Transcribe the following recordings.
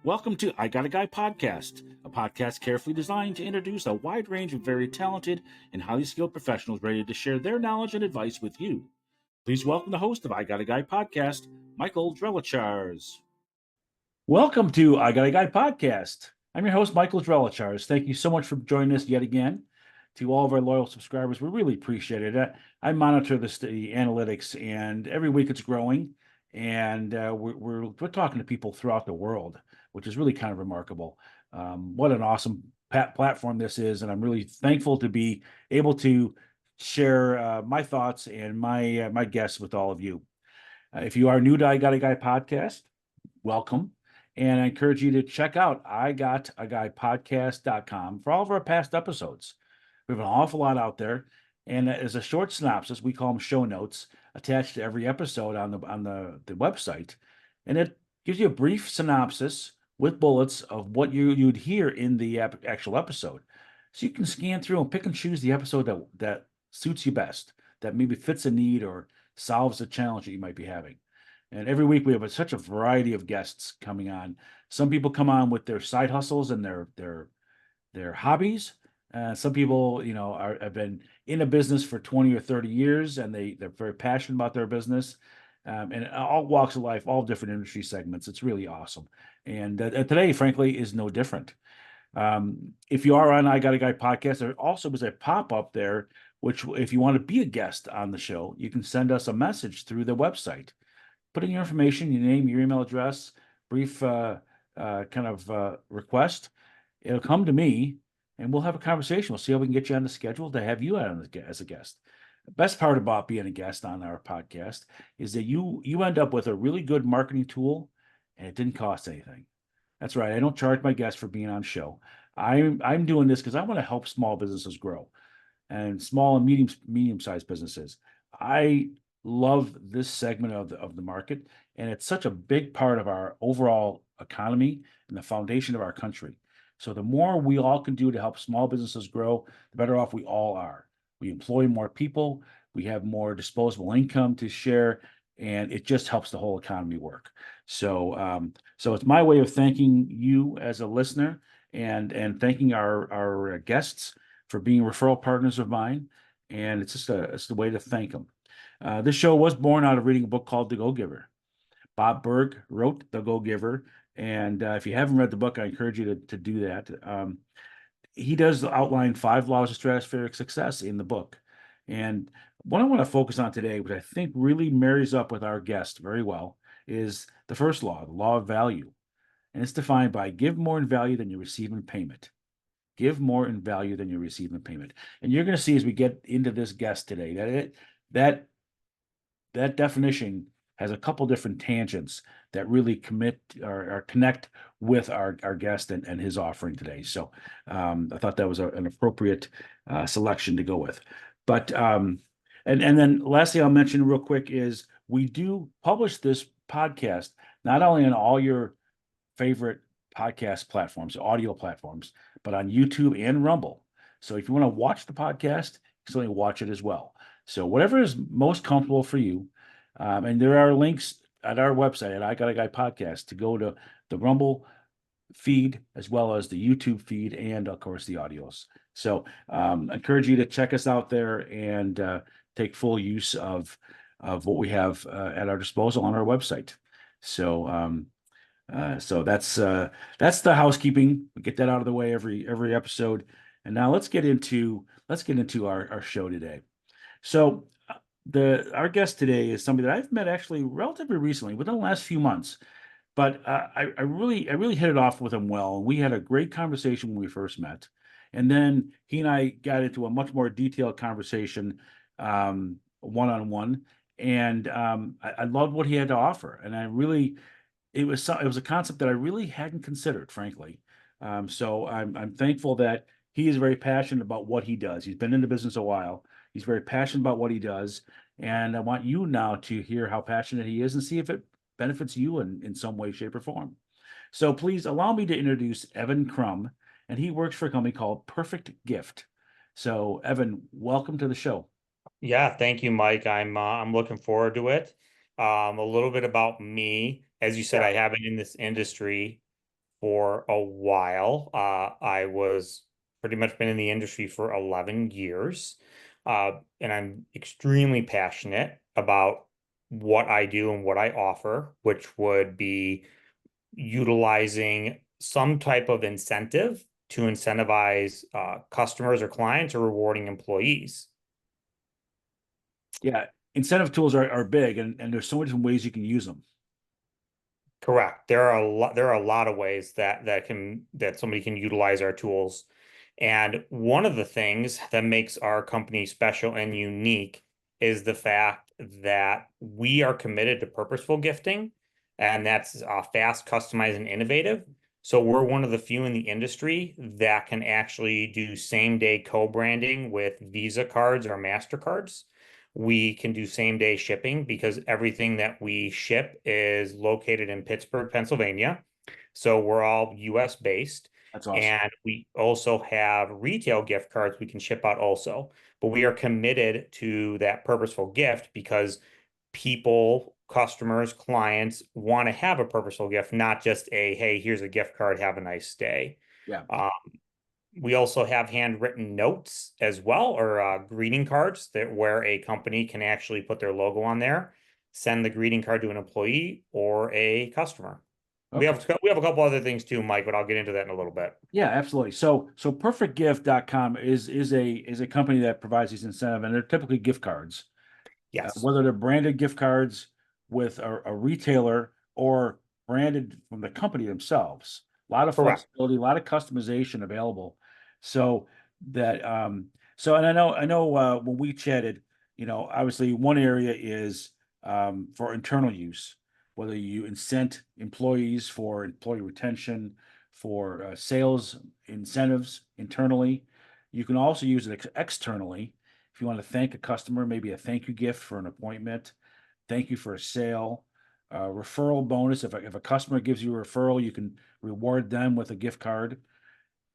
Welcome to I Got a Guy podcast, a podcast carefully designed to introduce a wide range of very talented and highly skilled professionals ready to share their knowledge and advice with you. Please welcome the host of I Got a Guy podcast, Michael Drelichars. Welcome to I Got a Guy podcast. I'm your host, Michael Drelichars. Thank you so much for joining us yet again. To all of our loyal subscribers, we really appreciate it. I monitor the analytics, and every week it's growing. And we're talking to people throughout the world, which is really kind of remarkable. What an awesome platform this is, and I'm really thankful to be able to share my thoughts and my guests with all of you. If you are new to I Got a Guy podcast, welcome. And I encourage you to check out igotaguypodcast.com for all of our past episodes. We have an awful lot out there. And as a short synopsis, we call them show notes attached to every episode on the website. And it gives you a brief synopsis with bullets of what you'd hear in the actual episode. So you can scan through and pick and choose the episode that suits you best, that maybe fits a need or solves a challenge that you might be having. And every week we have such a variety of guests coming on. Some people come on with their side hustles and their hobbies. Some people, have been in a business for 20 or 30 years, and they're very passionate about their business. And all walks of life, all different industry segments. It's really awesome. And today, frankly, is no different. If you are on I Got a Guy podcast, there also is a pop-up there, which if you want to be a guest on the show, you can send us a message through the website. Put in your information, your name, your email address, brief request. It'll come to me, and we'll have a conversation. We'll see how we can get you on the schedule to have you on as a guest. The best part about being a guest on our podcast is that you end up with a really good marketing tool, and it didn't cost anything. That's right. I don't charge my guests for being on show. I'm doing this because I want to help small businesses grow, and small and medium-sized businesses. I love this segment of the market, and it's such a big part of our overall economy and the foundation of our country. So the more we all can do to help small businesses grow, the better off we all are. We employ more people, we have more disposable income to share, and it just helps the whole economy work. So it's my way of thanking you as a listener, and thanking our guests for being referral partners of mine. And it's a way to thank them. This show was born out of reading a book called The Go-Giver. Bob Burg wrote The Go-Giver, and if you haven't read the book, I encourage you to do that. He does outline 5 laws of stratospheric success in the book. And what I want to focus on today, which I think really marries up with our guest very well, is the first law, the law of value. And it's defined by give more in value than you receive in payment. Give more in value than you receive in payment. And you're going to see as we get into this guest today that definition has a couple different tangents that really commit or connect with our guest and his offering today. So I thought that was an appropriate selection to go with. But and then lastly, I'll mention real quick is we do publish this podcast not only on all your favorite podcast platforms, audio platforms, but on YouTube and Rumble. So if you want to watch the podcast, you can certainly watch it as well. So whatever is most comfortable for you. And there are links at our website at I Got a Guy podcast to go to the Rumble feed as well as the YouTube feed and of course the audios. So I encourage you to check us out there and take full use of what we have at our disposal on our website. So that's the housekeeping. We get that out of the way every episode. And now let's get into our show today. So our guest today is somebody that I've met actually relatively recently, within the last few months. But I really hit it off with him well. We had a great conversation when we first met, and then he and I got into a much more detailed conversation, one-on-one. And I loved what he had to offer, and it was a concept that I really hadn't considered, frankly. So I'm thankful that he is very passionate about what he does. He's been in the business a while. He's very passionate about what he does. And I want you now to hear how passionate he is and see if it benefits you in some way, shape, or form. So please allow me to introduce Evan Crum, and he works for a company called Perfect Gift. So Evan, welcome to the show. Yeah, thank you, Mike. I'm looking forward to it. A little bit about me. As you said, I have been in this industry for a while. I was pretty much been in the industry for 11 years. And I'm extremely passionate about what I do and what I offer, which would be utilizing some type of incentive to incentivize customers or clients or rewarding employees. Yeah, incentive tools are big, and there's so many different ways you can use them. Correct. There are a lot of ways that somebody can utilize our tools. And one of the things that makes our company special and unique is the fact that we are committed to purposeful gifting, and that's fast, customized, and innovative. So we're one of the few in the industry that can actually do same day co-branding with Visa cards or MasterCards. We can do same day shipping because everything that we ship is located in Pittsburgh, Pennsylvania. So we're all US based. That's awesome. And we also have retail gift cards we can ship out also. But we are committed to that purposeful gift because people, customers, clients want to have a purposeful gift, not just a, hey, here's a gift card, have a nice day. Yeah. Uh, we also have handwritten notes as well, or greeting cards that where a company can actually put their logo on there, send the greeting card to an employee or a customer. Okay. We have a couple other things too, Mike, but I'll get into that in a little bit. Yeah, absolutely. So perfectgift.com is a company that provides these incentive, and they're typically gift cards. Yes, Whether they're branded gift cards with a retailer or branded from the company themselves. A lot of correct. flexibility, a lot of customization available. So that and I know when we chatted, obviously one area is for internal use, whether you incent employees for employee retention, for sales incentives internally. You can also use it externally if you want to thank a customer, maybe a thank you gift for an appointment, thank you for a sale, referral bonus. If a customer gives you a referral, you can reward them with a gift card.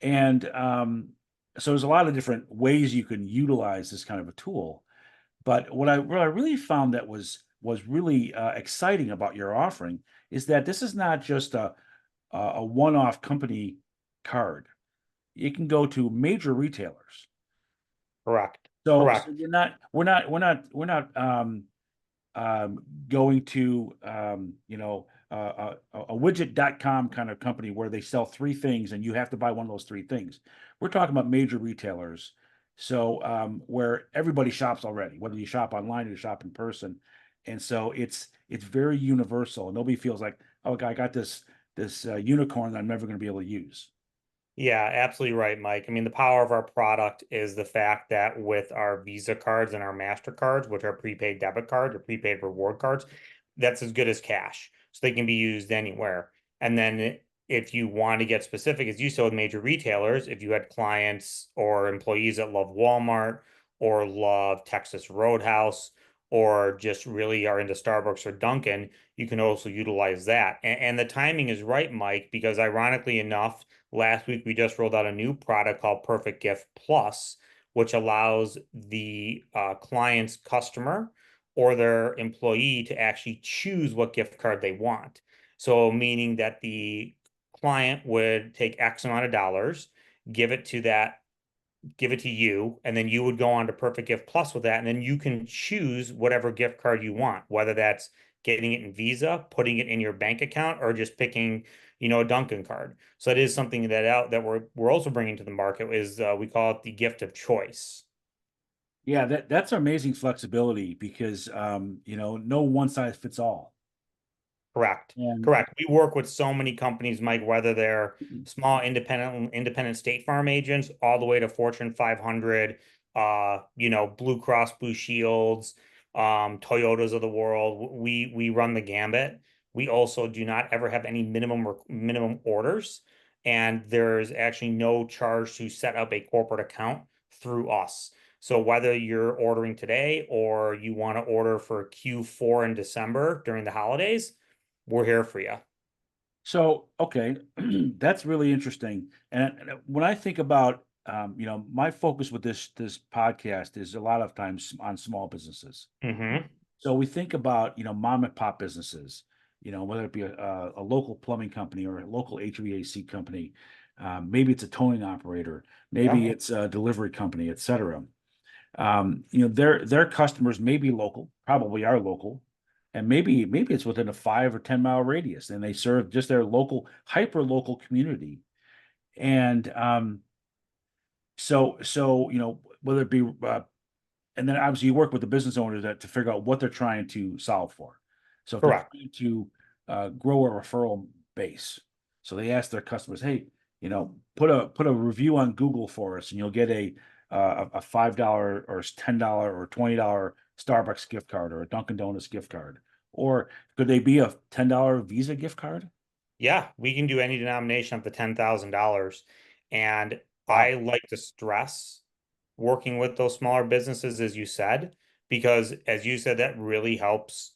And so there's a lot of different ways you can utilize this kind of a tool. But what I really found that was really exciting about your offering is that this is not just a one-off company card. It can go to major retailers. Correct. So Correct. we're not going to a widget.com kind of company where they sell three things and you have to buy one of those three things. We're talking about major retailers. So where everybody shops already, whether you shop online or you shop in person. And so it's very universal. Nobody feels like, oh, I got this unicorn that I'm never going to be able to use. Yeah, absolutely right, Mike. I mean, the power of our product is the fact that with our Visa cards and our MasterCards, which are prepaid debit cards or prepaid reward cards, that's as good as cash. So they can be used anywhere. And then if you want to get specific, as you said with major retailers, if you had clients or employees that love Walmart or love Texas Roadhouse or just really are into Starbucks or Dunkin', you can also utilize that. And the timing is right, Mike, because ironically enough, last week, we just rolled out a new product called Perfect Gift Plus, which allows the client's customer or their employee to actually choose what gift card they want. So, meaning that the client would take X amount of dollars, give it to that give it to you, and then you would go on to Perfect Gift Plus with that, and then you can choose whatever gift card you want, whether that's getting it in Visa, putting it in your bank account, or just picking, a Dunkin' card. So it is something that we're also bringing to the market is we call it the gift of choice. Yeah, that's amazing flexibility because no one size fits all. Correct. And Correct. We work with so many companies, Mike, whether they're small independent state farm agents all the way to Fortune 500, Blue Cross Blue Shields, Toyotas of the world. We run the gambit. We also do not ever have any minimum orders, and there's actually no charge to set up a corporate account through us. So whether you're ordering today or you want to order for Q4 in December during the holidays, we're here for you. so, okay, that's really interesting. And when I think about, my focus with this podcast is a lot of times on small businesses. Hmm. So we think about, mom and pop businesses. whether it be a local plumbing company or a local HVAC company, maybe it's a towing operator, Yeah, maybe it's a delivery company, et cetera. Their customers may be local, probably are local, and maybe it's within a 5 or 10 mile radius, and they serve just their local, hyper local community. And whether it be and then obviously you work with the business owners to figure out what they're trying to solve for. So if they're correct. trying to grow a referral base, so they ask their customers, hey, put a review on Google for us, and you'll get a $5 or $10 or $20 Starbucks gift card or a Dunkin' Donuts gift card. Or could they be a $10 Visa gift card? Yeah, we can do any denomination up to $10,000. And I Wow. like to stress working with those smaller businesses, as you said, because as you said, that really helps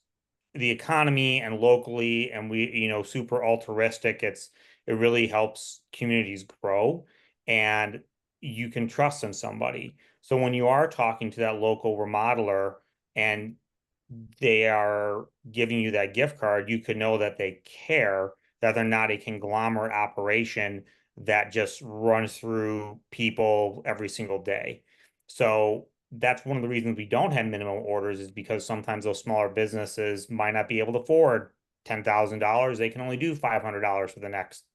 the economy and locally, and we, super altruistic. It really helps communities grow, and you can trust in somebody. So when you are talking to that local remodeler and they are giving you that gift card, you could know that they care, that they're not a conglomerate operation that just runs through people every single day. So that's one of the reasons we don't have minimum orders, is because sometimes those smaller businesses might not be able to afford $10,000. They can only do $500 for the next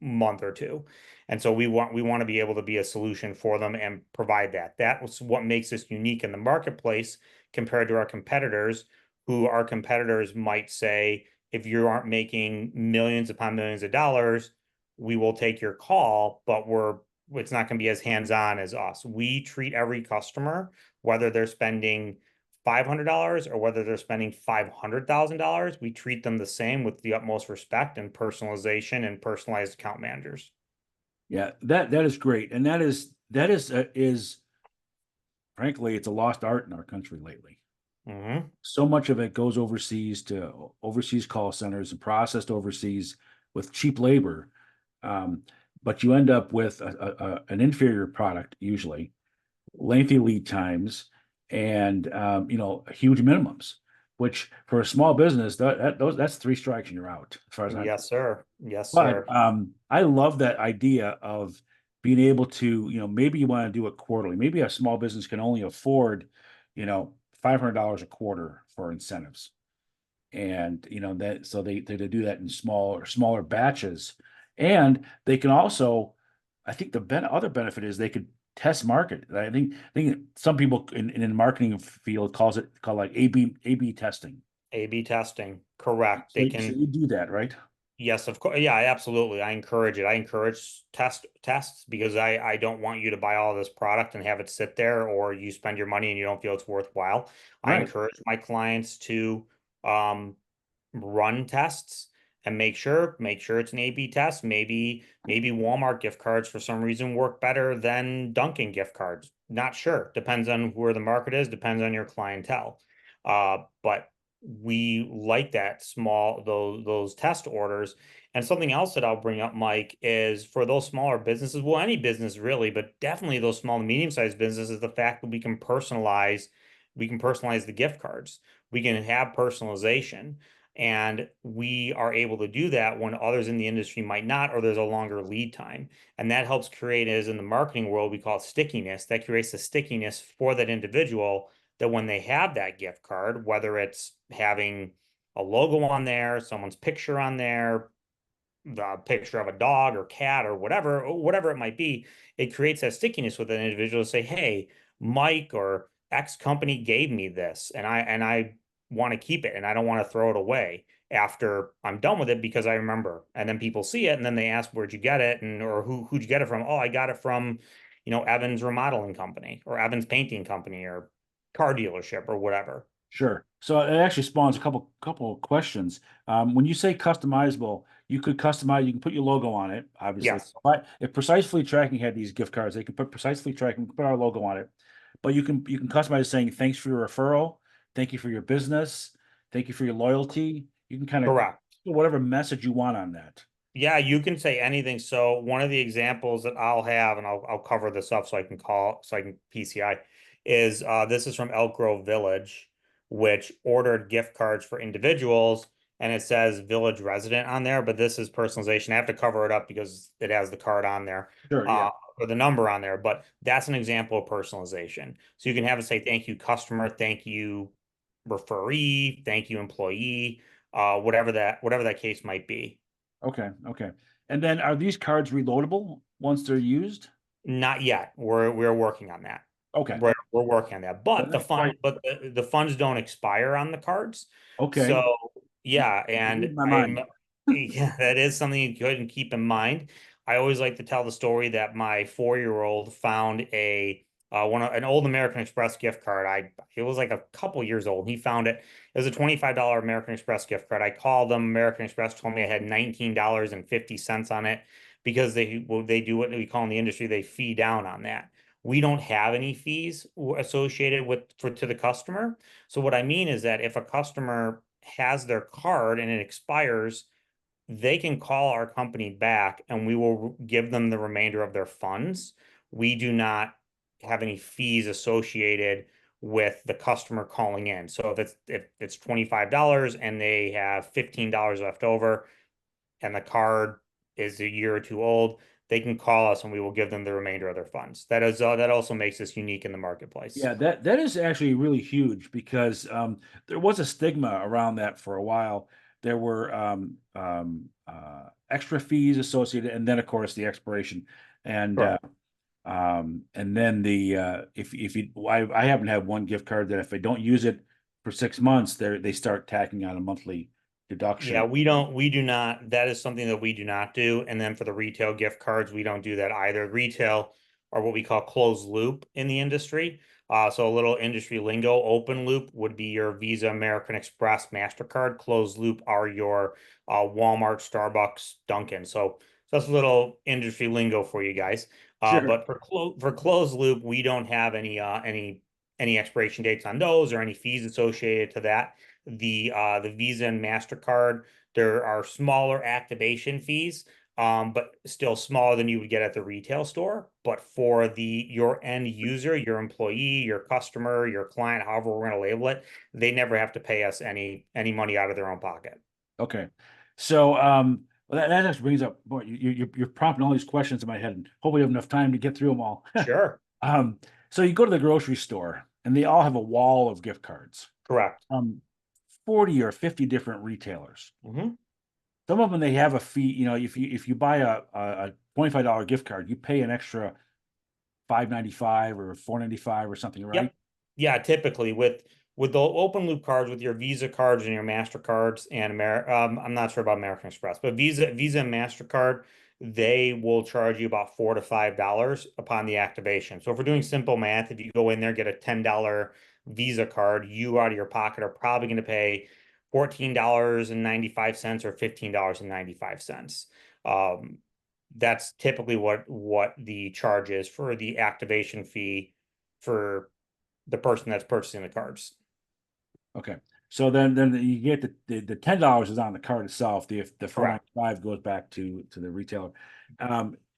month or two. And so we want to be able to be a solution for them and provide that. That was what makes us unique in the marketplace compared to our competitors, who our competitors might say, if you aren't making millions upon millions of dollars, we will take your call, but it's not going to be as hands-on as us. We treat every customer, whether they're spending $500 or whether they're spending $500,000, we treat them the same with the utmost respect and personalization and personalized account managers. Yeah, that is great, and that is frankly, it's a lost art in our country lately. Hmm. So much of it goes overseas to overseas call centers and processed overseas with cheap labor. Um, but you end up with an inferior product, usually lengthy lead times, and huge minimums. Which for a small business, that's three strikes and you're out, as far as I'm Yes, concerned. sir. Yes, But sir. I love that idea of being able to, maybe you want to do it quarterly. Maybe a small business can only afford, $500 a quarter for incentives. And that so they do that in smaller batches. And they can also, I think other benefit is they could test market. I think some people in the marketing field call like A B testing. A/B testing. Correct. So, They so can. you do that, right? Yes, of course. Yeah, absolutely. I encourage it. I encourage tests because I don't want you to buy all this product and have it sit there, or you spend your money and you don't feel it's worthwhile. I Right. encourage my clients to um run tests and make sure it's an A/B test. Maybe Walmart gift cards for some reason work better than Dunkin' gift cards. Not sure. Depends on where the market is, depends on your clientele. But we like that those test orders. And something else that I'll bring up, Mike, is for those smaller businesses, well, any business really, but definitely those small and medium-sized businesses, the fact that we can personalize the gift cards. We can have personalization. And we are able to do that when others in the industry might not, or there's a longer lead time. And that helps create, as in the marketing world, we call it stickiness. That creates the stickiness for that individual, that when they have that gift card, whether it's having a logo on there, someone's picture on there, the picture of a dog or cat or whatever it might be, it creates that stickiness with an individual to say, hey, Mike or X company gave me this, and I want to keep it, and I don't want to throw it away after I'm done with it, because I remember. And then people see it and then they ask, where'd you get it? And or who'd you get it from? Oh, I got it from, Evan's remodeling company or Evan's painting company or car dealership or whatever. Sure. So it actually spawns a couple of questions. When you say customizable, you could customize. You can put your logo on it, obviously. Yes, But if Precisely Tracking had these gift cards, they could put Precisely Tracking, put our logo on it. But you can customize saying thanks for your referral, thank you for your business, thank you for your loyalty. You can kind of correct. put whatever message you want on that. Yeah, you can say anything. So one of the examples that I'll have, and I'll cover this up so I can PCI, is this is from Elk Grove Village, which ordered gift cards for individuals, and it says village resident on there, but this is personalization. I have to cover it up because it has the card on there, Sure. Yeah. or the number on there, but that's an example of personalization. So you can have it say, thank you, customer, thank you, referee, thank you, employee, whatever that case might be. Okay. Okay. And then are these cards reloadable once they're used? Not yet. We're working on that. Okay. We're working on that. But But not quite. the funds don't expire on the cards. Okay. So yeah, and Read my I'm mind. yeah, that is something you couldn't keep in mind. I always like to tell the story that my 4-year-old found an old American Express gift card. It was like a couple years old. He found it. It was a $25 American Express gift card. I called them. American Express told me I had $19.50 on it because they do what we call in the industry, they fee down on that. We don't have any fees associated to the customer. So what I mean is that if a customer has their card and it expires, they can call our company back and we will give them the remainder of their funds. We do not have any fees associated with the customer calling in. So if it's $25 and they have $15 left over, and the card is a year or two old, they can call us and we will give them the remainder of their funds. That also makes us unique in the marketplace. Yeah, that is actually really huge because there was a stigma around that for a while. There were extra fees associated, and then of course the expiration, and Correct. and then the if you I happen to have one gift card that if I don't use it for 6 months, they start tacking on a monthly Yeah, deduction. we do not, that is something that we do not do. And then for the retail gift cards, we don't do that either. Retail are what we call closed loop in the industry. So a little industry lingo, open loop would be your Visa, American Express, MasterCard. Closed loop are your Walmart, Starbucks, Dunkin'. So that's a little industry lingo for you guys. Sure. But for closed loop, we don't have any expiration dates on those or any fees associated to that. The Visa and MasterCard, there are smaller activation fees, but still smaller than you would get at the retail store. But for your end user, your employee, your customer, your client, however we're going to label it, they never have to pay us any money out of their own pocket. Okay. So well, that actually brings up, boy, you're prompting all these questions in my head, and hopefully we have enough time to get through them all. Sure. Um, so you go to the grocery store and they all have a wall of gift cards. Correct. 40 or 50 different retailers. Hmm. Some of them they have a fee, if you buy a $25 gift card, you pay an extra 5.95 or 4.95 or something, right? Yep. Yeah, typically with the open loop cards, with your Visa cards and your MasterCards and I'm not sure about American Express, but Visa and MasterCard, they will charge you about $4 to $5 upon the activation. So if we're doing simple math, if you go in there, get a $10 Visa card, you out of your pocket are probably going to pay $14.95 or $15.95. Um, that's typically what the charge is for the activation fee for the person that's purchasing the cards. Okay. So then you get the $10 is on the card itself. The Correct. 4.95 goes back to the retailer.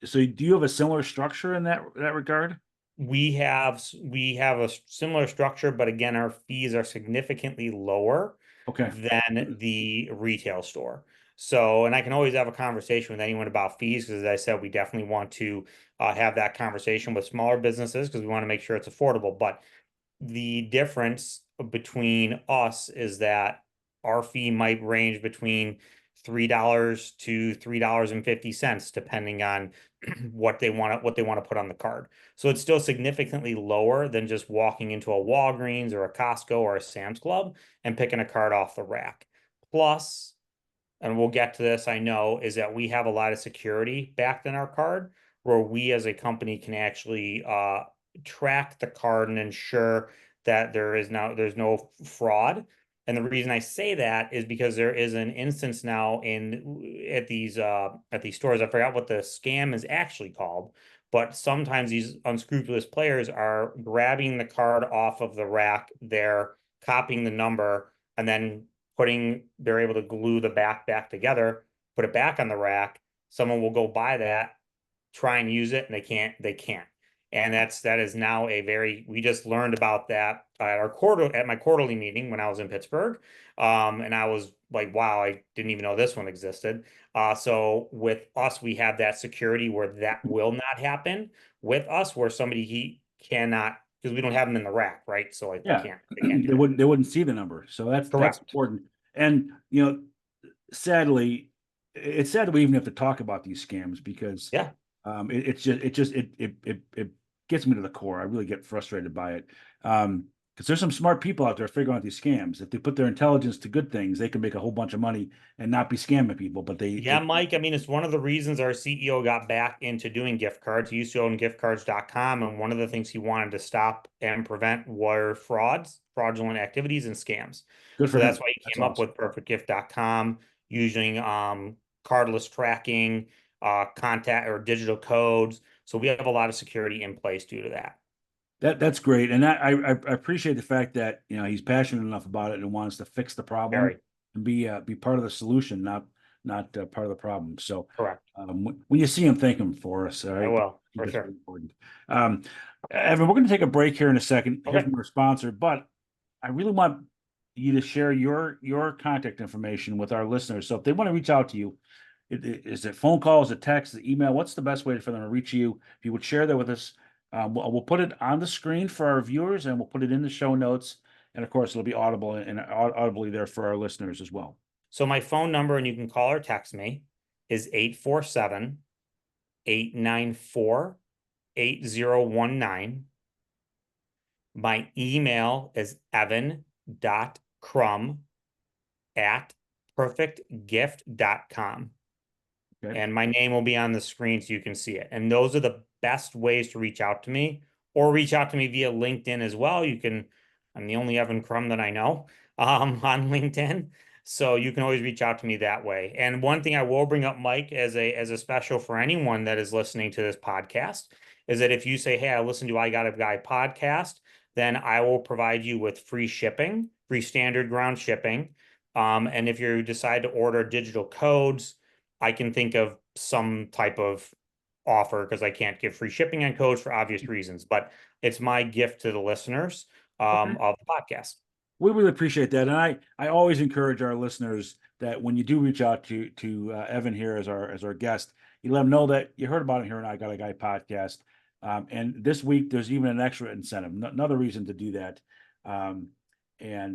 So do you have a similar structure in that regard? We have a similar structure, but again, our fees are significantly lower Okay. than the retail store. So, and I can always have a conversation with anyone about fees because, as I said, we definitely want to have that conversation with smaller businesses because we want to make sure it's affordable. But the difference between us is that our fee might range between $3 to $3.50, depending on what they want to put on the card. So it's still significantly lower than just walking into a Walgreens or a Costco or a Sam's Club and picking a card off the rack. Plus, and we'll get to this, I know, is that we have a lot of security backed in our card where we as a company can actually track the card and ensure that there's no fraud. And the reason I say that is because there is an instance now in at these stores. I forgot what the scam is actually called, but sometimes these unscrupulous players are grabbing the card off of the rack, they're copying the number, and then they're able to glue the back together, put it back on the rack. Someone will go buy that, try and use it, and they can't. And that is now we just learned about that at my quarterly meeting when I was in Pittsburgh. And I was like, wow, I didn't even know this one existed. So with us, we have that security where that will not happen with us, where he cannot, because we don't have them in the rack, right? So like Yeah, they can't do they that. wouldn't see the number. So that's Correct. important. And sadly, it's sad that we even have to talk about these scams because Yeah. it gets me to the core. I really get frustrated by it. Because there's some smart people out there figuring out these scams. If they put their intelligence to good things, they can make a whole bunch of money and not be scamming people. But Yeah, Mike. I mean, it's one of the reasons our CEO got back into doing gift cards. He used to own giftcards.com, and one of the things he wanted to stop and prevent were fraudulent activities, and scams. good So for that's him. why he That's came up awesome. with perfectgift.com using cardless tracking, contact or digital codes. So we have a lot of security in place due to that. That's great, and I appreciate the fact that he's passionate enough about it and wants to fix the problem Very and be part of the solution, not part of the problem. So correct. when you see him, thank him for us. All I right, I will, think for that's very sure. important. Um, Evan, we're going to take a break here in a second. Hear Okay. from our sponsor, but I really want you to share your contact information with our listeners. So if they want to reach out to you, is it phone call, is it text, is it email? What's the best way for them to reach you? If you would share that with us. We'll put it on the screen for our viewers, and we'll put it in the show notes. And of course, it'll be audible and audibly there for our listeners as well. So my phone number, and you can call or text me, is 847-894-8019. My email is evan.crum@perfectgift.com. Okay. And my name will be on the screen so you can see it. And those are the best ways to reach out to me, or reach out to me via LinkedIn as well. I'm the only Evan Crum that I know on LinkedIn. So you can always reach out to me that way. And one thing I will bring up, Mike, as a special for anyone that is listening to this podcast, is that if you say, hey, I listened to I Got a Guy podcast, then I will provide you with free shipping, free standard ground shipping. And if you decide to order digital codes, I can think of some type of offer, because I can't give free shipping on codes for obvious reasons, but it's my gift to the listeners Okay. of the podcast. We really appreciate that, and I always encourage our listeners that when you do reach out to Evan here as our guest, you let him know that you heard about it here on I Got a Guy podcast. And this week there's even an extra incentive, another reason to do that. And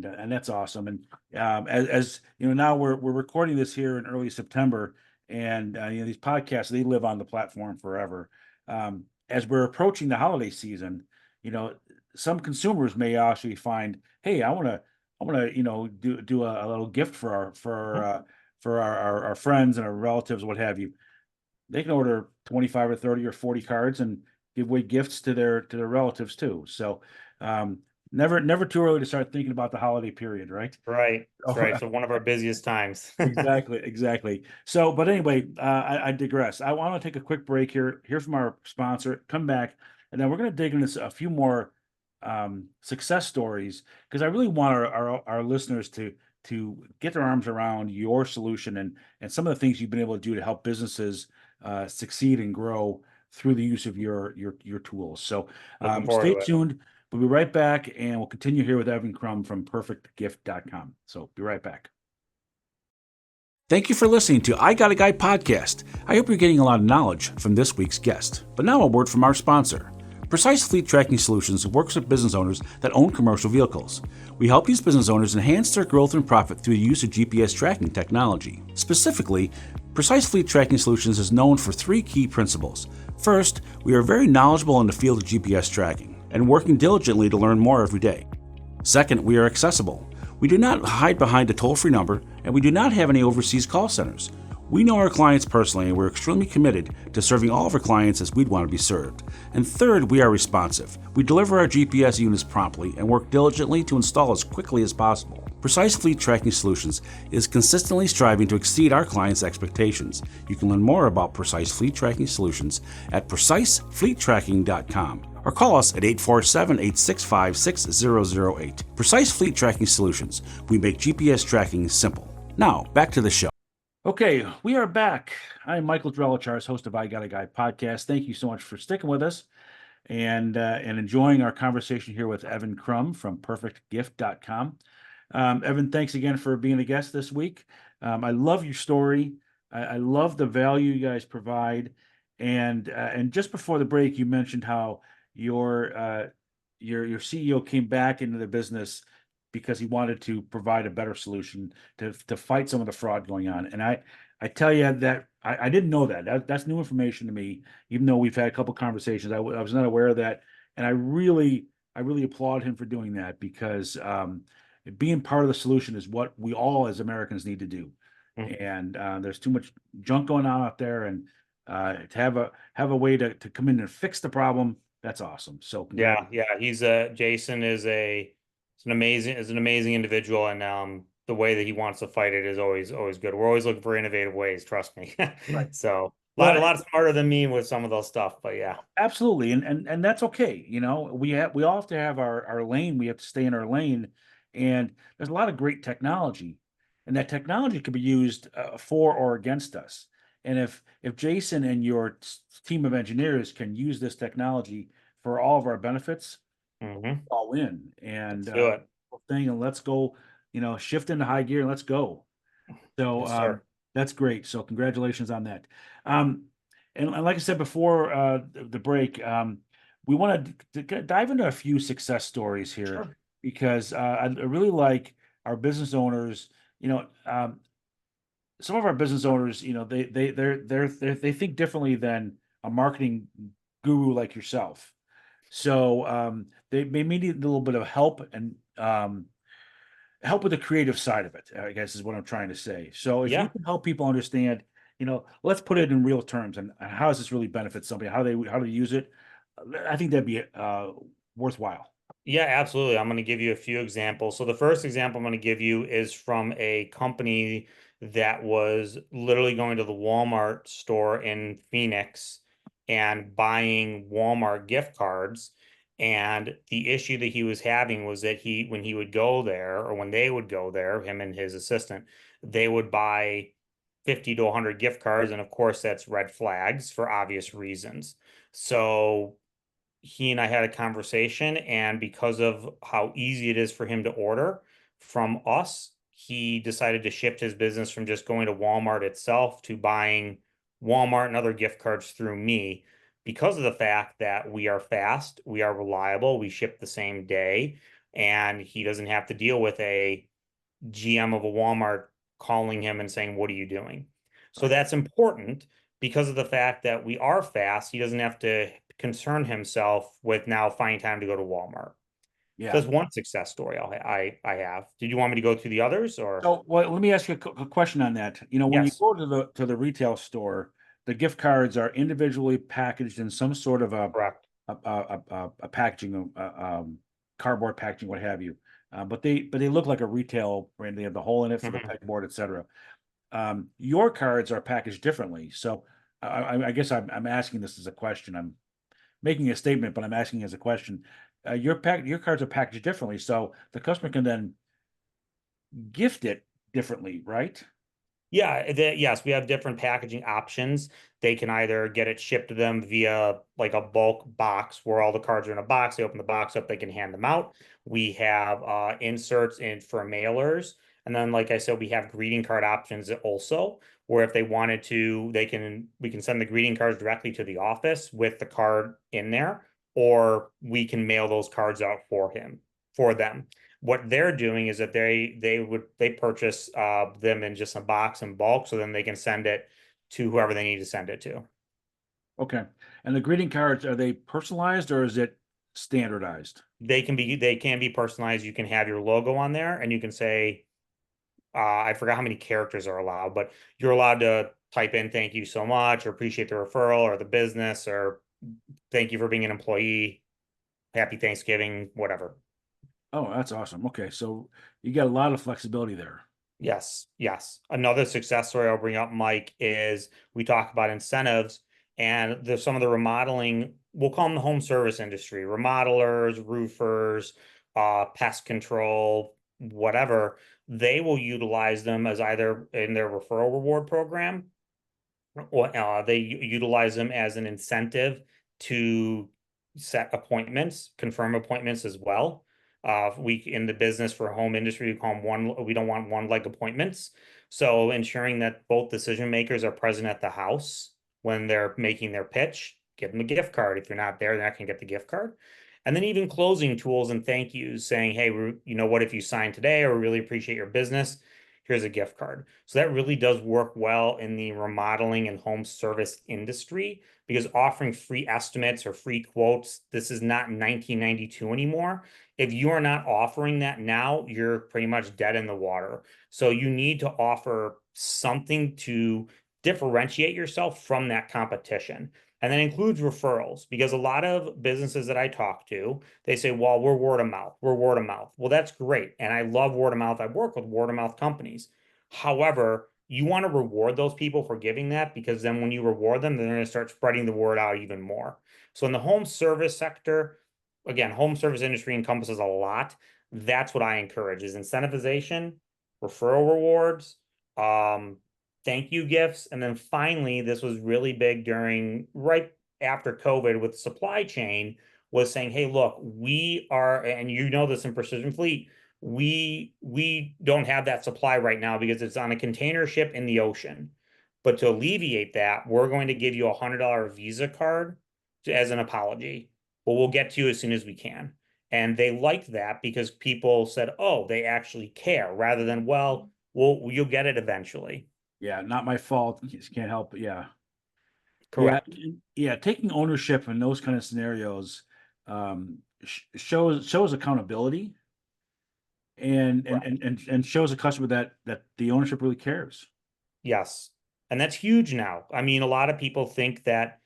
that's awesome. And as you know, now we're recording this here in early September, and these podcasts, they live on the platform forever. As we're approaching the holiday season, some consumers may actually find, hey, I want to do a little gift for our friends and our relatives, what have you. They can order 25 or 30 or 40 cards and give away gifts to their relatives too. So never too early to start thinking about the holiday period, right? Right. That's right. So one of our busiest times. Exactly. So, but anyway, I digress. I want to take a quick break here, hear from our sponsor, come back, and then we're going to dig into a few more success stories, because I really want our listeners to get their arms around your solution and some of the things you've been able to do to help businesses succeed and grow through the use of your tools. So Looking forward stay to it. tuned. We'll be right back, and we'll continue here with Evan Crum from perfectgift.com. So be right back. Thank you for listening to I Got a Guy podcast. I hope you're getting a lot of knowledge from this week's guest. But now a word from our sponsor. Precise Fleet Tracking Solutions works with business owners that own commercial vehicles. We help these business owners enhance their growth and profit through the use of GPS tracking technology. Specifically, Precise Fleet Tracking Solutions is known for three key principles. First, we are very knowledgeable in the field of GPS tracking and working diligently to learn more every day. Second, we are accessible. We do not hide behind a toll-free number, and we do not have any overseas call centers. We know our clients personally, and we're extremely committed to serving all of our clients as we'd want to be served. And third, we are responsive. We deliver our GPS units promptly and work diligently to install as quickly as possible. Precise Fleet Tracking Solutions is consistently striving to exceed our clients' expectations. You can learn more about Precise Fleet Tracking Solutions at precisefleettracking.com or call us at 847-865-6008. Precise Fleet Tracking Solutions. We make GPS tracking simple. Now, back to the show. Okay, we are back. I'm Michael Drelichars, host of I Got a Guy podcast. Thank you so much for sticking with us. and enjoying our conversation here with Evan Crum from perfectgift.com. Evan, thanks again for being a guest this week. I love your story. I love the value you guys provide. And just before the break, you mentioned how your CEO came back into the business because he wanted to provide a better solution to fight some of the fraud going on. And I tell you that I didn't know that's new information to me, even though we've had a couple conversations. I was not aware of that. And I really applaud him for doing that because being part of the solution is what we all as Americans need to do. Mhm. And there's too much junk going on out there, and to have a way to come in and fix the problem, that's awesome. So Yeah, congrats. yeah, Jason is an amazing individual, and the way that he wants to fight it is always good. We're always looking for innovative ways, trust me. Right. So Well, a lot smarter than me with some of those stuff, but yeah. absolutely, and that's okay. We all have to have our lane. We have to stay in our lane, and there's a lot of great technology, and that technology could be used for or against us. And if Jason and your team of engineers can use this technology for all of our benefits, Hmm. all in. And Let's do it. thing, and let's go. Shift into high gear and let's go. So Yes, sir. that's great. So congratulations on that. Um, and like I said before the break, we want to dive into a few success stories here Sure. because I really like our business owners. Some of our business owners, they think differently than a marketing guru like yourself. So they may need a little bit of help and help with the creative side of it, I guess is what I'm trying to say. So if you Yeah. can help people understand, let's put it in real terms and how does this really benefit somebody, how to use it, I think that'd be worthwhile. Yeah, absolutely. I'm going to give you a few examples. So the first example I'm going to give you is from a company that was literally going to the Walmart store in Phoenix and buying Walmart gift cards. And the issue that he was having was that when he would go there, or when they would go there, him and his assistant, they would buy 50 to 100 gift cards. And of course, that's red flags for obvious reasons. So he and I had a conversation, and because of how easy it is for him to order from us, he decided to shift his business from just going to Walmart itself to buying Walmart and other gift cards through me because of the fact that we are fast, we are reliable, we ship the same day, and he doesn't have to deal with a GM of a Walmart calling him and saying, "What are you doing?" So Right. that's important because of the fact that we are fast. He doesn't have to concern himself with now finding time to go to Walmart. So Yeah. that's one success story I have. Did you want me to go through the others or? So, well, let me ask you a question on that. When you Yes, go to the retail store, the gift cards are individually packaged in some sort of correct. a packaging, cardboard packaging, what have you. But they look like a retail brand. They have the hole in it for the Mhm. pegboard, etc. Your cards are packaged differently. So I guess I'm asking this as a question. I'm making a statement, but I'm asking as a question. Your cards are packaged differently, so the customer can then gift it differently, right? Yeah, yes, we have different packaging options. They can either get it shipped to them via like a bulk box where all the cards are in a box. They open the box up, they can hand them out. We have inserts in for mailers. And then, like I said, we have greeting card options also, where if they wanted to, we can send the greeting cards directly to the office with the card in there, or we can mail those cards out for them. What they're doing is that they purchase them in just a box in bulk, so then they can send it to whoever they need to send it to. Okay. And the greeting cards, are they personalized or is it standardized? They can be personalized. You can have your logo on there, and you can say, I forgot how many characters are allowed, but you're allowed to type in "thank you so much" or "appreciate the referral" or "the business" or "thank you for being an employee," "happy Thanksgiving," whatever. Oh, that's awesome. Okay, so you got a lot of flexibility there. Yes, yes. Another success story I'll bring up, Mike, is we talk about incentives and there's some of the remodeling, we'll call them the home service industry, remodelers, roofers, pest control, whatever. They will utilize them as either in their referral reward program or utilize them as an incentive to set appointments, confirm appointments as well. We in the business for home industry, we call them we don't want one leg appointments. So ensuring that both decision makers are present at the house when they're making their pitch, give them a gift card. If you're not there, they're not going to get the gift card. And then even closing tools and thank yous saying, hey, you know what, if you sign today or really appreciate your business, here's a gift card. So that really does work well in the remodeling and home service industry because offering free estimates or free quotes, this is not 1992 anymore. If you are not offering that now, you're pretty much dead in the water. So you need to offer something to differentiate yourself from that competition. And that includes referrals because a lot of businesses that I talk to, they say, well, we're word of mouth. We're word of mouth. Well, that's great. And I love word of mouth. I work with word of mouth companies. However, you want to reward those people for giving that because then when you reward them, they're going to start spreading the word out even more. So in the home service sector, again, home service industry encompasses a lot. That's what I encourage is incentivization, referral rewards, um, thank you gifts, and then finally, this was really big during right after COVID with supply chain was saying, hey, look, we are, and you know this in Precision Fleet, we don't have that supply right now because it's on a container ship in the ocean. But to alleviate that, we're going to give you $100 Visa card as an apology. But we'll get to you as soon as we can. And they liked that because people said, oh, they actually care rather than, well, you'll get it eventually. Yeah, not my fault. Just can't help it. Yeah. Yeah, Correct. yeah. Taking ownership in those kind of scenarios shows accountability and shows a customer that the ownership really cares. Yes. And that's huge now. I mean, a lot of people think that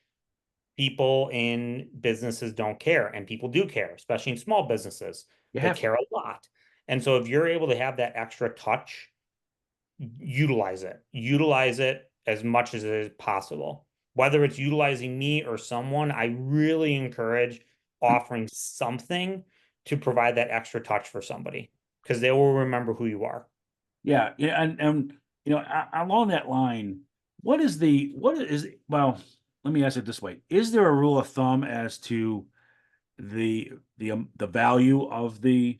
people in businesses don't care, and people do care, especially in small businesses. You They have to. care a lot. And so if you're able to have that extra touch, utilize it as much as it is possible. Whether it's utilizing me or someone, I really encourage offering something to provide that extra touch for somebody because they will remember who you are. Yeah, yeah, and along that line, what is well, let me ask it this way. Is there a rule of thumb as to the value of the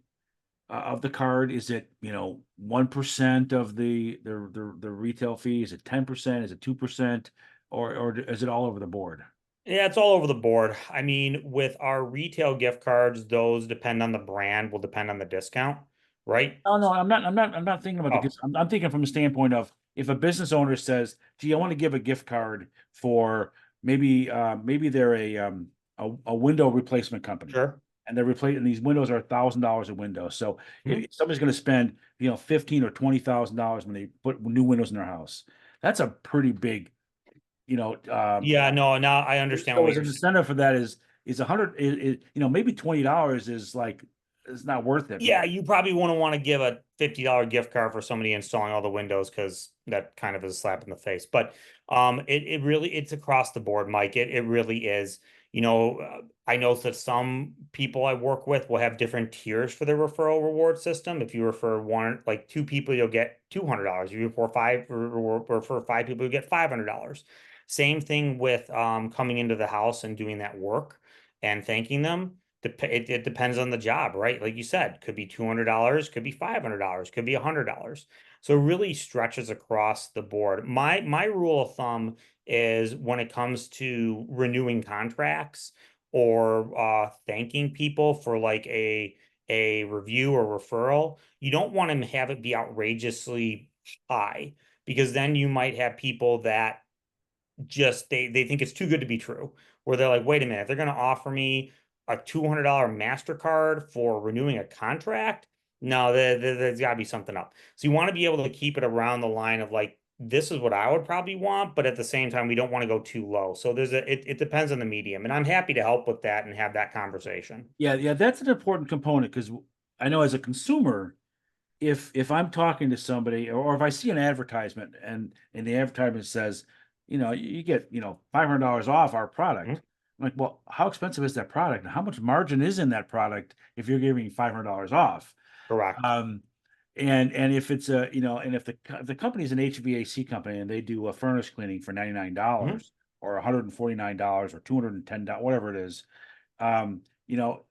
card? Is it, 1% of the retail fee? Is it 10%? Is it 2%? Or is it all over the board? Yeah, it's all over the board. I mean, with our retail gift cards, those depend on the brand, will depend on the discount, right? Oh no, I'm not thinking about the Oh, gifts. I'm thinking from the standpoint of if a business owner says, "Gee, I want to give a gift card for maybe they're a window replacement company, sure. and they're replacing these windows are $1,000 a window. So Mhm. if somebody's going to spend 15 or $20,000 when they put new windows in their house, that's a pretty big you know Yeah, no, now I understand so what as you're an saying. incentive for that is 100 maybe $20 is like it's not worth it Yeah, because you probably wouldn't want to give a $50 gift card for somebody installing all the windows because that kind of is a slap in the face. But it really it's across the board, Mike. It really is. I know that some people I work with will have different tiers for their referral reward system. If you refer one, like two people, you'll get $200. If you refer refer five people, you get $500. Same thing with coming into the house and doing that work and thanking them. It depends on the job, right? Like you said, could be $200, could be $500, could be $100. So it really stretches across the board. My rule of thumb is when it comes to renewing contracts or thanking people for like a review or referral, you don't want to have it be outrageously high because then you might have people that just they think it's too good to be true. Where they're like, wait a minute, they're going to offer me a $200 MasterCard for renewing a contract. No, there's got to be something up. So you want to be able to keep it around the line of like, this is what I would probably want, but at the same time, we don't want to go too low. So it depends on the medium, and I'm happy to help with that and have that conversation. yeah, that's an important component because I know as a consumer, if I'm talking to somebody or if I see an advertisement and the advertisement says, you get, $500 off our Mhm. product. I'm like, well, how expensive is that product? And how much margin is in that product if you're giving $500 off? Correct. Um, and if it's and if the company is an HVAC company and they do a furnace cleaning for Mhm. $99 or $149 or $210, whatever it is, you know,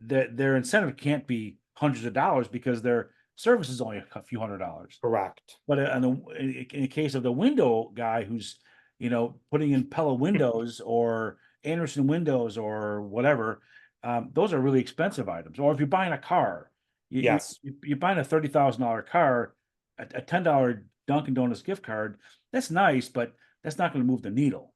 their incentive can't be hundreds of dollars because their service is only a few $100. Correct. But in the case of the window guy who's, putting in Pella windows or Anderson windows or whatever, those are really expensive items. Or if you're buying a car, Yes. you're buying a $30,000 car, a $10 Dunkin' Donuts gift card. That's nice, but that's not going to move the needle.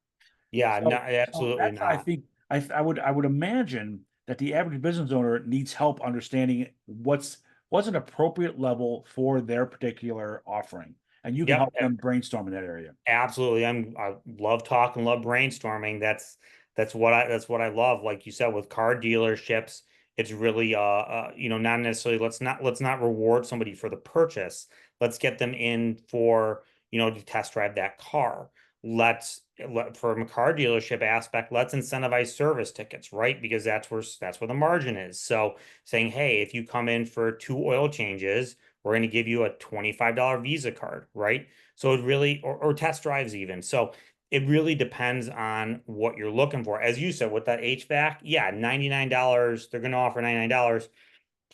Yeah, no, So absolutely that's, I not. think, I would imagine that the average business owner needs help understanding what's an appropriate level for their particular offering, and you can Yep. help them brainstorm in that area. Absolutely. I love talking, love brainstorming. That's what I love. Like you said, with car dealerships, it's really not necessarily let's not reward somebody for the purchase. Let's get them in for, to test drive that car. From a car dealership aspect, let's incentivize service tickets, right? Because that's where the margin is. So saying, hey, if you come in for 2 oil changes, we're going to give you a $25 Visa card, right? So it really, or test drives even. So it really depends on what you're looking for. As you said, with that HVAC, yeah, $99, they're going to offer $99.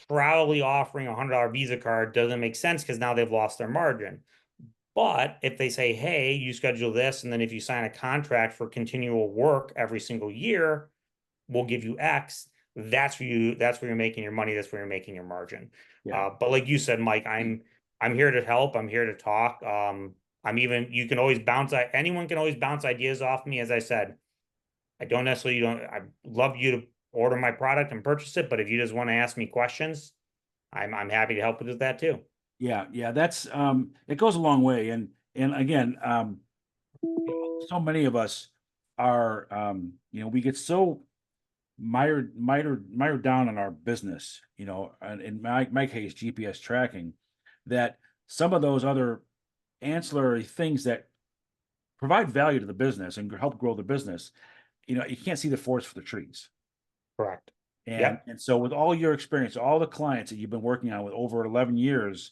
Probably offering a $100 Visa card doesn't make sense because now they've lost their margin. But if they say, hey, you schedule this, and then if you sign a contract for continual work every single year, we'll give you X. That's where you're making your money. That's where you're making your margin. Yeah, But like you said, Mike, I'm here to help. I'm here to talk. You can always anyone can always bounce ideas off me. As I said, I love you to order my product and purchase it. But if you just want to ask me questions, I'm happy to help with that too. yeah. That's it goes a long way, and again, so many of us are, we get so mired down in our business, and in my case, GPS tracking, that some of those other ancillary things that provide value to the business and help grow the business, you can't see the forest for the trees. Correct. And Yep. and so with all your experience, all the clients that you've been working on with over 11 years,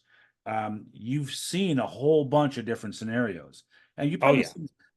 you've seen a whole bunch of different scenarios. And Oh yeah.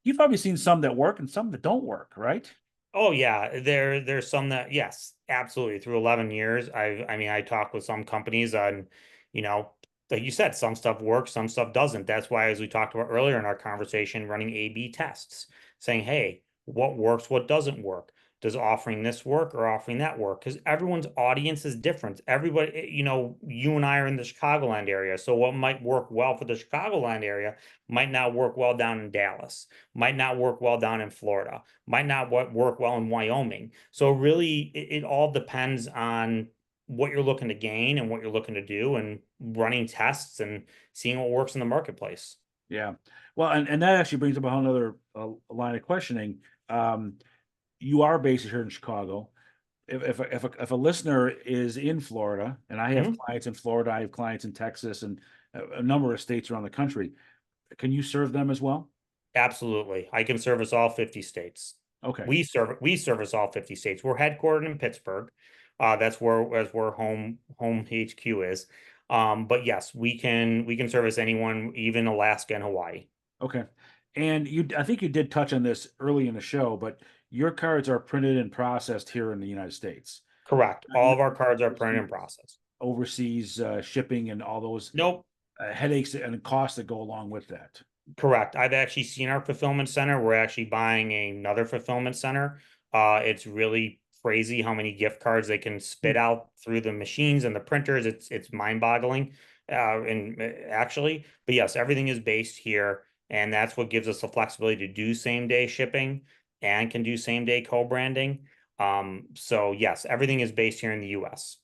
you've probably seen some that work and some that don't work, right? Oh yeah, there's some that yes, absolutely. Through 11 years, I talk with some companies on, you know, like you said, some stuff works, some stuff doesn't. That's why, as we talked about earlier in our conversation, running A/B tests, saying, hey, what works, what doesn't work? Does offering this work or offering that work? Because everyone's audience is different. Everybody, you and I are in the Chicagoland area. So what might work well for the Chicagoland area might not work well down in Dallas, might not work well down in Florida, might not work well in Wyoming. So really, it all depends on what you're looking to gain and what you're looking to do, and running tests and seeing what works in the marketplace. Yeah. Well, and that actually brings up a whole another line of questioning. You are based here in Chicago. If a listener is in Florida, and I have Mhm. clients in Florida, I have clients in Texas, and a number of states around the country, can you serve them as well? Absolutely. I can service all 50 states. Okay. We service all 50 states. We're headquartered in Pittsburgh. That's where home HQ is. But yes, we can service anyone, even Alaska and Hawaii. Okay. And I think you did touch on this early in the show, but your cards are printed and processed here in the United States. Correct. You All of our don't cards are printed and overseas processed. overseas shipping and all those Nope. headaches and costs that go along with that. Correct. I've actually seen our fulfillment center. We're actually buying another fulfillment center. It's really crazy how many gift cards they can spit Hmm. out through the machines and the printers. It's mind-boggling. But yes, everything is based here, and that's what gives us the flexibility to do same-day shipping and can do same-day co-branding. So yes, everything is based here in the US.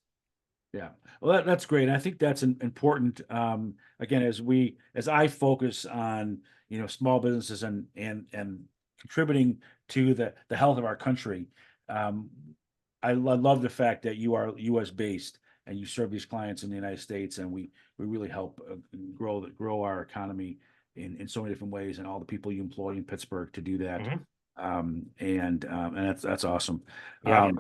Yeah. Well, that's great. I think that's important. Again, as I focus on, small businesses and contributing to the health of our country. Um, I love the fact that you are U.S. based and you serve these clients in the United States, and we really help grow our economy in so many different ways, and all the people you employ in Pittsburgh to do that. Mhm. And that's awesome. Yeah.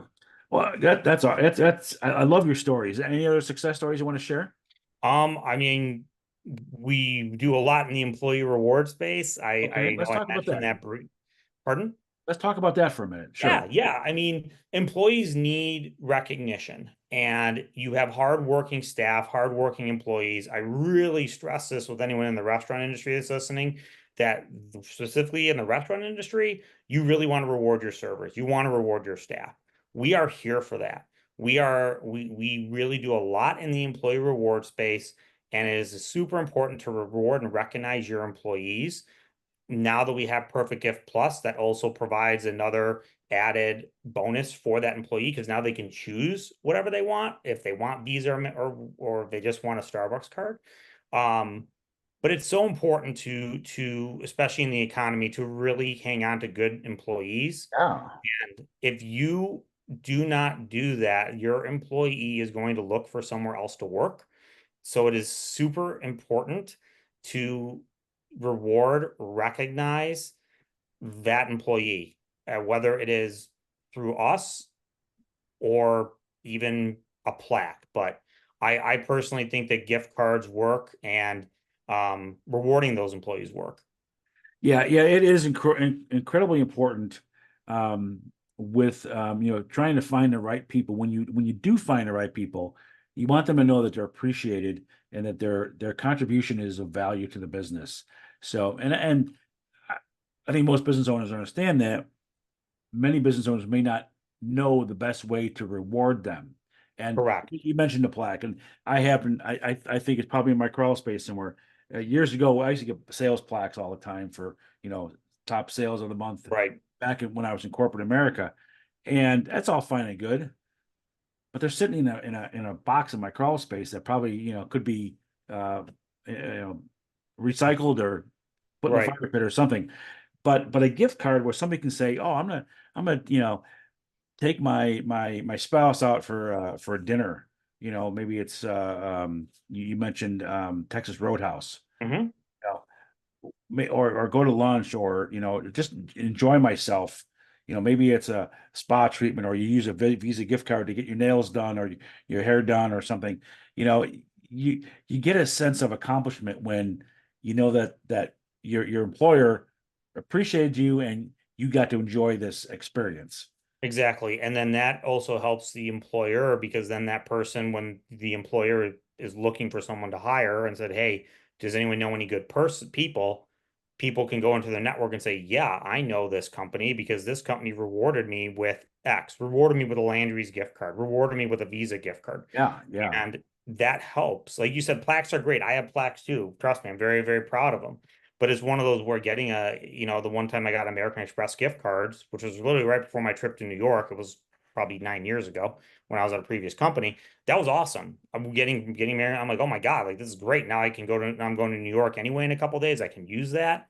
Well, that's all. I love your stories. Any other success stories you want to share? I mean, we do a lot in the employee reward space. I Okay, I know let's I talk about mentioned that. that. Pardon? Let's talk about that for a minute. Yeah, Sure. yeah. I mean, employees need recognition, and you have hardworking staff, hardworking employees. I really stress this with anyone in the restaurant industry that's listening, that specifically in the restaurant industry, you really want to reward your servers. You want to reward your staff. We are here for that. We really do a lot in the employee reward space, and it is super important to reward and recognize your employees. Now that we have Perfect Gift Plus, that also provides another added bonus for that employee, because now they can choose whatever they want, if they want Visa or they just want a Starbucks card. Um, but it's so important to especially in the economy to really hang on to good employees. Yeah. And if you do not do that, your employee is going to look for somewhere else to work. So it is super important to reward, recognize that employee, whether it is through us or even a plaque. But I personally think that gift cards work, and rewarding those employees work. Yeah, yeah, it is incredibly important, um, with trying to find the right people. When you do find the right people, you want them to know that they're appreciated and that their contribution is of value to the business. So, and I I think most business owners understand that. Many business owners may not know the best way to reward them. And Correct. you mentioned the plaque, and I think it's probably in my crawl space somewhere. Years ago, I used to get sales plaques all the time for, top sales of the month Right. when I was in corporate America. And that's all fine and good, but they're sitting in a box in my crawl space that probably, could be uh recycled or put in the Right. fire pit or something. But a gift card where somebody can say, "Oh, I'm gonna take my spouse out for a dinner." Maybe it's you mentioned Texas Roadhouse. Hmm. You or go to lunch, or just enjoy myself. Maybe it's a spa treatment, or you use a Visa gift card to get your nails done or your hair done or something. You know, you get a sense of accomplishment when you know that your employer appreciated you and you got to enjoy this experience. Exactly. And then that also helps the employer, because then that person, when the employer is looking for someone to hire and said, "Hey, does anyone know any good people?" People can go into the network and say, "Yeah, I know this company because this company rewarded me with X, rewarded me with a Landry's gift card, rewarded me with a Visa gift card." Yeah, yeah, And that helps. Like you said, plaques are great. I have plaques too. Trust me, I'm very, very proud of them. But it's one of those where getting the one time I got American Express gift cards, which was literally right before my trip to New York. It was probably 9 years ago when I was at a previous company. That was awesome. I'm getting married. I'm like, oh my God, like this is great. Now I'm going to New York anyway in a couple of days. I can use that.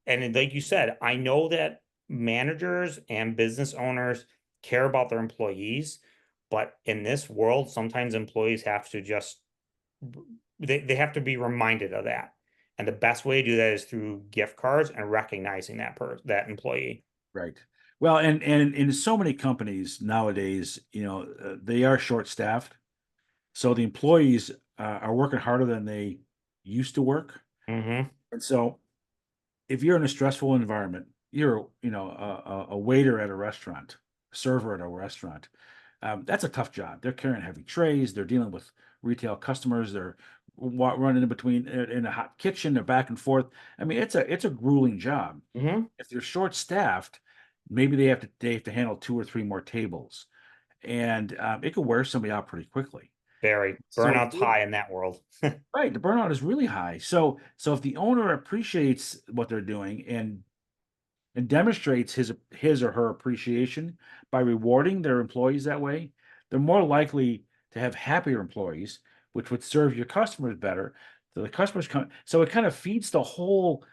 And like you said, I know that managers and business owners care about their employees, but in this world, sometimes employees have to just they have to be reminded of that. And the best way to do that is through gift cards and recognizing that employee. right. Well, and in so many companies nowadays, they are short-staffed, so the employees are working harder than they used to work. Hmm. And so if you're in a stressful environment, you're, a waiter at a restaurant, server at a restaurant. That's a tough job. They're carrying heavy trays. They're dealing with retail customers. They're running in between in a hot kitchen. They're back and forth. I mean, it's a grueling job. Hmm. If they're short staffed, maybe they have to handle two or three more tables, and it could wear somebody out pretty quickly. Very So burnout's high in that world. right, the burnout is really high. So if the owner appreciates what they're doing and demonstrates his or her appreciation by rewarding their employees that way, they're more likely to have happier employees, which would serve your customers better. So the customers come, so it kind of feeds the whole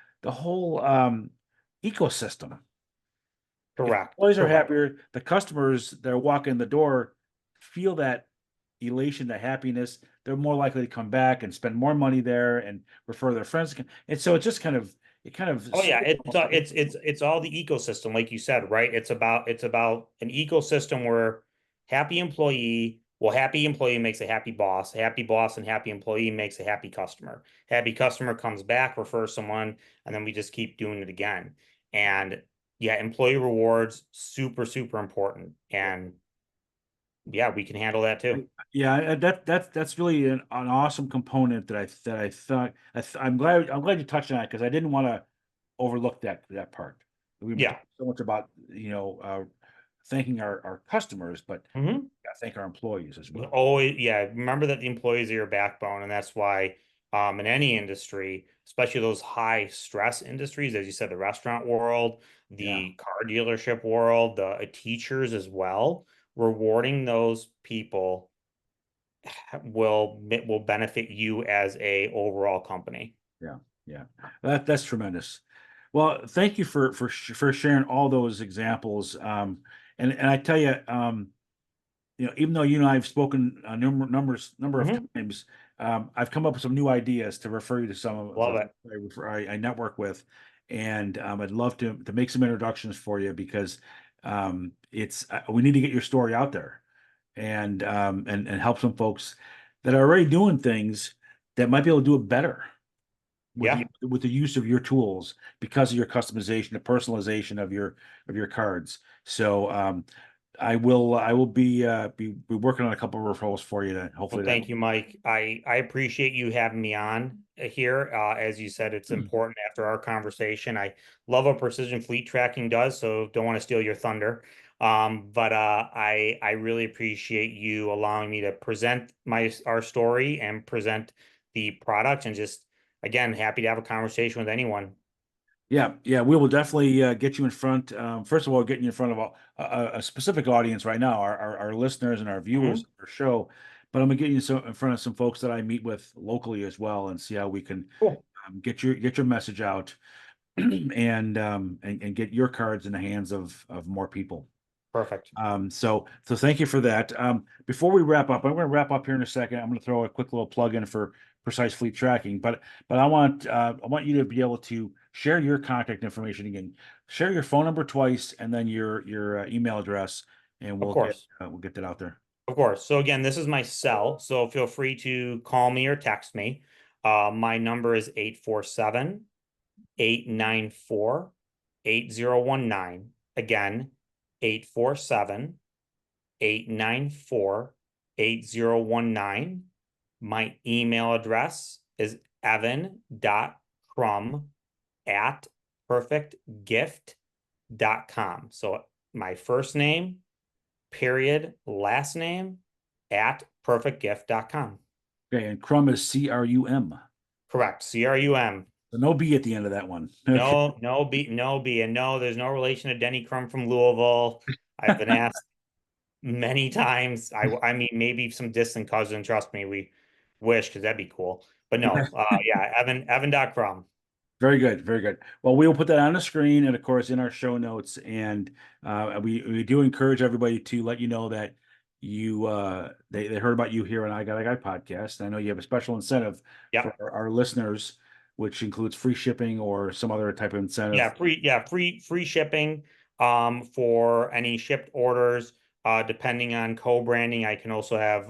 ecosystem. If Correct. employees are Correct. happier, the customers that are walking in the door feel that elation, that happiness. They're more likely to come back and spend more money there and refer their friends. And so it kind of Oh yeah, spirals. it's all the ecosystem, like you said, right? It's about an ecosystem where happy employee makes a happy boss and happy employee makes a happy customer comes back, refers someone, and then we just keep doing it again. And yeah, employee rewards, super, super important. And yeah, we can handle that too. Yeah, that's really an awesome component that I thought I'm glad you touched on it because I didn't want to overlook that part. We've been Yeah. talking so much about thanking our customers, but Mhm. thank our employees as well. Always, yeah. Remember that the employees are your backbone, and that's why, in any industry, especially those high stress industries, as you said, the restaurant world, Yeah, the car dealership world, the teachers as well, rewarding those people will benefit you as a overall company. yeah, yeah. That's tremendous. Well, thank you for sharing all those examples. And I tell you, even though you and I have spoken a number of Mhm. times, I've come up with some new ideas to refer you to some of Love the it. I network with, and I'd love to make some introductions for you because it's we need to get your story out there and help some folks that are already doing things that might be able to do it better Yeah. with the use of your tools because of your customization, the personalization of your cards. So I will be working on a couple of referrals for you to Well, hopefully that. thank you, Mike. I appreciate you having me on here. As you said, it's important after our conversation. I love what Precision Fleet Tracking does, so don't want to steal your thunder. But I really appreciate you allowing me to present our story and present the product, and just again, happy to have a conversation with anyone. Yeah, yeah, we will definitely get you in front. First of all, getting you in front of a specific audience right now, our listeners and our viewers Mhm. of our show. But I'm gonna get you in front of some folks that I meet with locally as well, and see how we can Cool. get your message out and get your cards in the hands of more people. Perfect. So thank you for that. Before we wrap up, I'm going to wrap up here in a second. I'm going to throw a quick little plug in for Precise Fleet Tracking, but I want you to be able to share your contact information again. Share your phone number twice, and then your email address, and Of course. we'll get that out there. Of course. So again, this is my cell, so feel free to call me or text me. My number is 847-894-8019. Again, 847-894-8019. My email address is evan.crum at perfectgift.com. So my first name, period, last name at perfectgift.com. Okay, and Crum is CRUM. Correct. CRUM. So no B at the end of that one. Okay. No, no B. And no, there's no relation to Denny Crum from Louisville. I've been asked many times. I mean, maybe some distant cousin, trust me, we wish because that'd be cool. But no, yeah, Evan.Crum. Very good, very good. Well, we will put that on the screen and, of course, in our show notes. And we do encourage everybody to let you know that they heard about you here on I Got a Guy podcast. I know you have a special incentive for Yep. our listeners, which includes free shipping or some other type of incentive. Free shipping for any shipped orders. Depending on co-branding, I can also have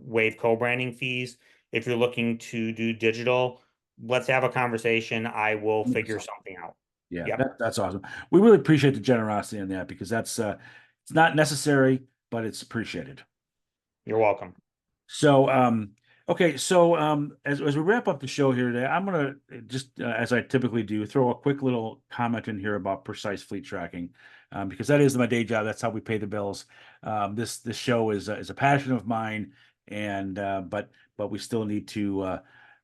waive co-branding fees. If you're looking to do digital, let's have a conversation. I will figure something out. Yeah, Yep, that's awesome. We really appreciate the generosity in that because that's it's not necessary, but it's appreciated. you're welcome. So, okay, so as we wrap up the show here today, I'm gonna just as I typically do, throw a quick little comment in here about precise fleet tracking, because that is my day job. That's how we pay the bills. This show is a passion of mine, and but we still need to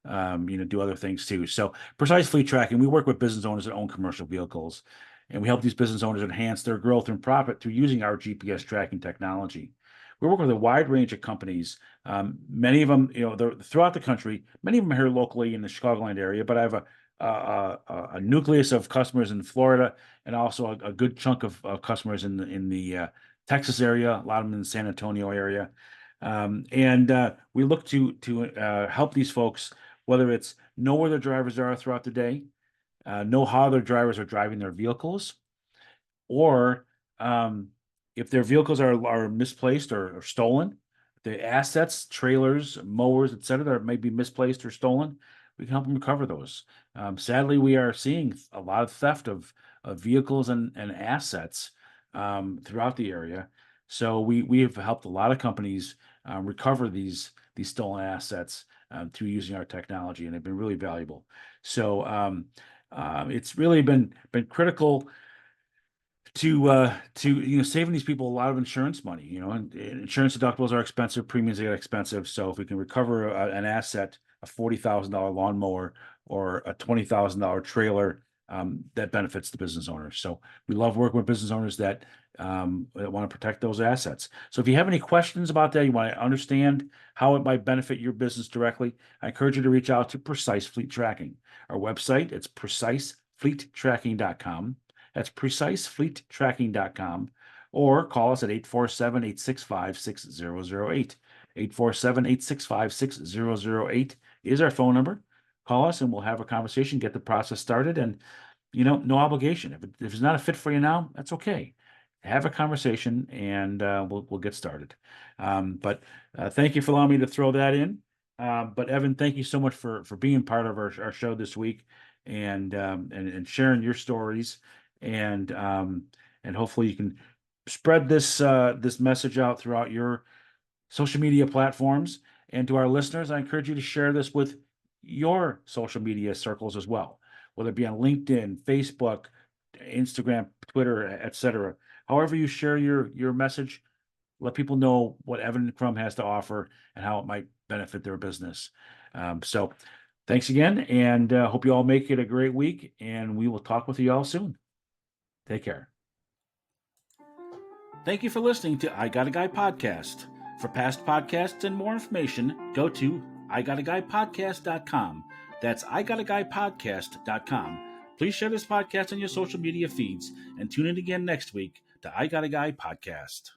do other things too. So, precise fleet tracking, we work with business owners that own commercial vehicles, and we help these business owners enhance their growth and profit through using our GPS tracking technology. We work with a wide range of companies, many of them, they're throughout the country. Many of them are here locally in the Chicagoland area, but I have a nucleus of customers in Florida and also a good chunk of customers in the Texas area. A lot of them in the San Antonio area, and we look to help these folks, whether it's know where their drivers are throughout the day, know how their drivers are driving their vehicles, or if their vehicles are misplaced or stolen, the assets, trailers, mowers, etc., that may be misplaced or stolen, we can help them recover those. Sadly, we are seeing a lot of theft vehicles and assets throughout the area. So we have helped a lot of companies recover these stolen assets through using our technology, and they've been really valuable. So it's really been critical to saving these people a lot of insurance money. And insurance deductibles are expensive, premiums get expensive. So if we can recover an asset, a $40,000 lawnmower or a $20,000 trailer, that benefits the business owner. So we love working with business owners that want to protect those assets. So if you have any questions about that, you want to understand how it might benefit your business directly, I encourage you to reach out to Precise Fleet Tracking. Our website, it's precisefleettracking.com. That's precisefleettracking.com, or call us at 847-865-6008. 847-865-6008 is our phone number. Call us and we'll have a conversation, get the process started, and no obligation. If it's not a fit for you now, that's okay. Have a conversation and we'll get started. But thank you for allowing me to throw that in. But Evan, thank you so much for being part of our show this week and sharing your stories, and hopefully you can spread this message out throughout your social media platforms. And to our listeners, I encourage you to share this with your social media circles as well, whether it be on LinkedIn, Facebook, Instagram, Twitter, etc. However you share your message, let people know what Evan Crum has to offer and how it might benefit their business. So thanks again, and hope you all make it a great week, and we will talk with you all soon. Take care. Thank you for listening to I Got a Guy podcast. For past podcasts and more information, go to igotaguypodcast.com. That's igotaguypodcast.com. Please share this podcast on your social media feeds and tune in again next week to I Got a Guy podcast.